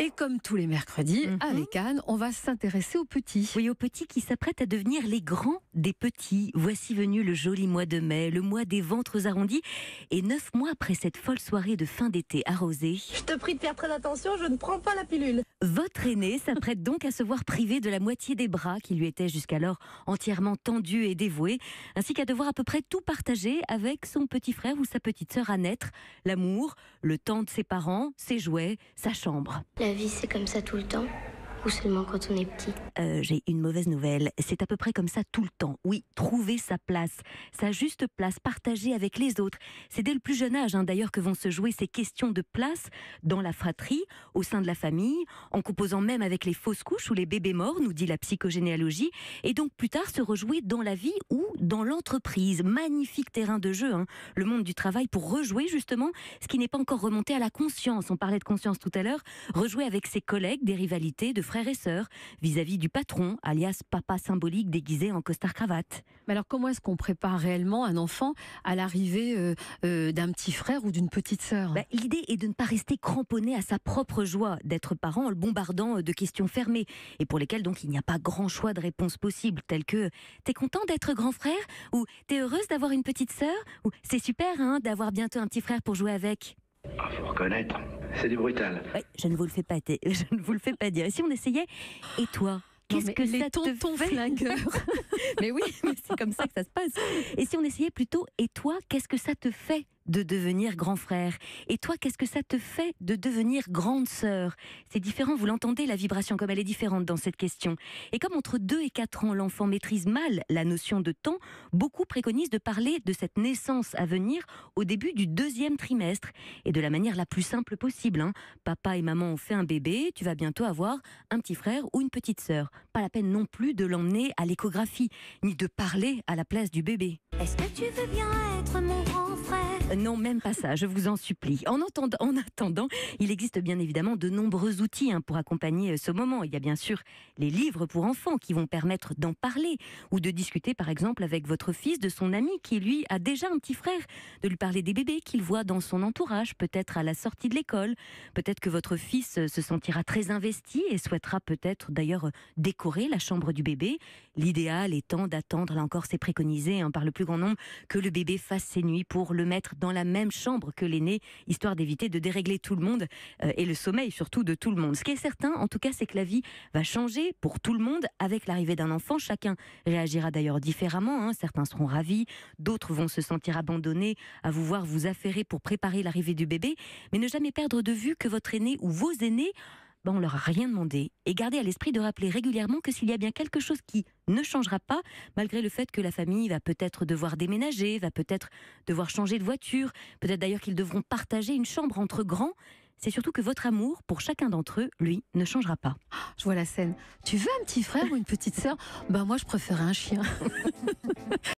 Et comme tous les mercredis, avec Anne, on va s'intéresser aux petits. Oui, aux petits qui s'apprêtent à devenir les grands des petits. Voici venu le joli mois de mai, le mois des ventres arrondis. Et 9 mois après cette folle soirée de fin d'été arrosée, Je te prie de faire très attention, je ne prends pas la pilule. votre aîné s'apprête donc à se voir privé de la moitié des bras qui lui étaient jusqu'alors entièrement tendus et dévoués, ainsi qu'à devoir à peu près tout partager avec son petit frère ou sa petite sœur à naître. L'amour, le temps de ses parents, ses jouets, sa chambre. La vie, c'est comme ça tout le temps ou seulement quand on est petit? J'ai une mauvaise nouvelle. C'est à peu près comme ça tout le temps. Oui, trouver sa place, sa juste place, partagée avec les autres. C'est dès le plus jeune âge, d'ailleurs, que vont se jouer ces questions de place dans la fratrie, au sein de la famille, en composant même avec les fausses couches ou les bébés morts, nous dit la psychogénéalogie, et donc plus tard se rejouer dans la vie ou dans l'entreprise. Magnifique terrain de jeu, le monde du travail pour rejouer justement ce qui n'est pas encore remonté à la conscience. On parlait de conscience tout à l'heure. Rejouer avec ses collègues des rivalités de frères et sœurs vis-à-vis du patron, alias papa symbolique déguisé en costard-cravate. Mais alors, comment est-ce qu'on prépare réellement un enfant à l'arrivée d'un petit frère ou d'une petite sœur? L'idée est de ne pas rester cramponné à sa propre joie d'être parent en le bombardant de questions fermées et pour lesquelles donc il n'y a pas grand choix de réponses possibles, telles que « t'es content d'être grand frère ?» ou « t'es heureuse d'avoir une petite sœur ?» ou « c'est super d'avoir bientôt un petit frère pour jouer avec ?» Faut reconnaître, c'est du brutal. Ouais, je ne vous le fais pas dire. Et si on essayait « et toi ?» Qu'est-ce que les ça te tontons fait flingueurs. Mais oui, mais c'est comme ça que ça se passe. Et si on essayait plutôt « et toi, qu'est-ce que ça te fait de devenir grand frère ? Et toi, qu'est-ce que ça te fait de devenir grande sœur ?» C'est différent, vous l'entendez, la vibration comme elle est différente dans cette question. Et comme entre 2 et 4 ans, l'enfant maîtrise mal la notion de temps, beaucoup préconisent de parler de cette naissance à venir au début du 2e trimestre. Et de la manière la plus simple possible. Papa et maman ont fait un bébé, tu vas bientôt avoir un petit frère ou une petite sœur. Pas la peine non plus de l'emmener à l'échographie, ni de parler à la place du bébé. Est-ce que tu veux bien être mon grand frère? Non, même pas ça, je vous en supplie. En attendant, il existe bien évidemment de nombreux outils pour accompagner ce moment. Il y a bien sûr les livres pour enfants qui vont permettre d'en parler ou de discuter par exemple avec votre fils de son ami qui lui a déjà un petit frère, de lui parler des bébés qu'il voit dans son entourage, peut-être à la sortie de l'école. Peut-être que votre fils se sentira très investi et souhaitera peut-être d'ailleurs décorer la chambre du bébé. L'idéal étant d'attendre, là encore c'est préconisé par le plus grand nombre, que le bébé fasse ses nuits pour le mettre dans la même chambre que l'aîné, histoire d'éviter de dérégler tout le monde et le sommeil surtout de tout le monde. Ce qui est certain, en tout cas, c'est que la vie va changer pour tout le monde avec l'arrivée d'un enfant. Chacun réagira d'ailleurs différemment. Certains seront ravis, d'autres vont se sentir abandonnés à vous voir vous affairer pour préparer l'arrivée du bébé. Mais ne jamais perdre de vue que votre aîné ou vos aînés, on leur a rien demandé. Et gardez à l'esprit de rappeler régulièrement que s'il y a bien quelque chose qui ne changera pas, malgré le fait que la famille va peut-être devoir déménager, va peut-être devoir changer de voiture, peut-être d'ailleurs qu'ils devront partager une chambre entre grands, c'est surtout que votre amour pour chacun d'entre eux, lui, ne changera pas. Je vois la scène. Tu veux un petit frère ou une petite sœur? Moi, je préférais un chien.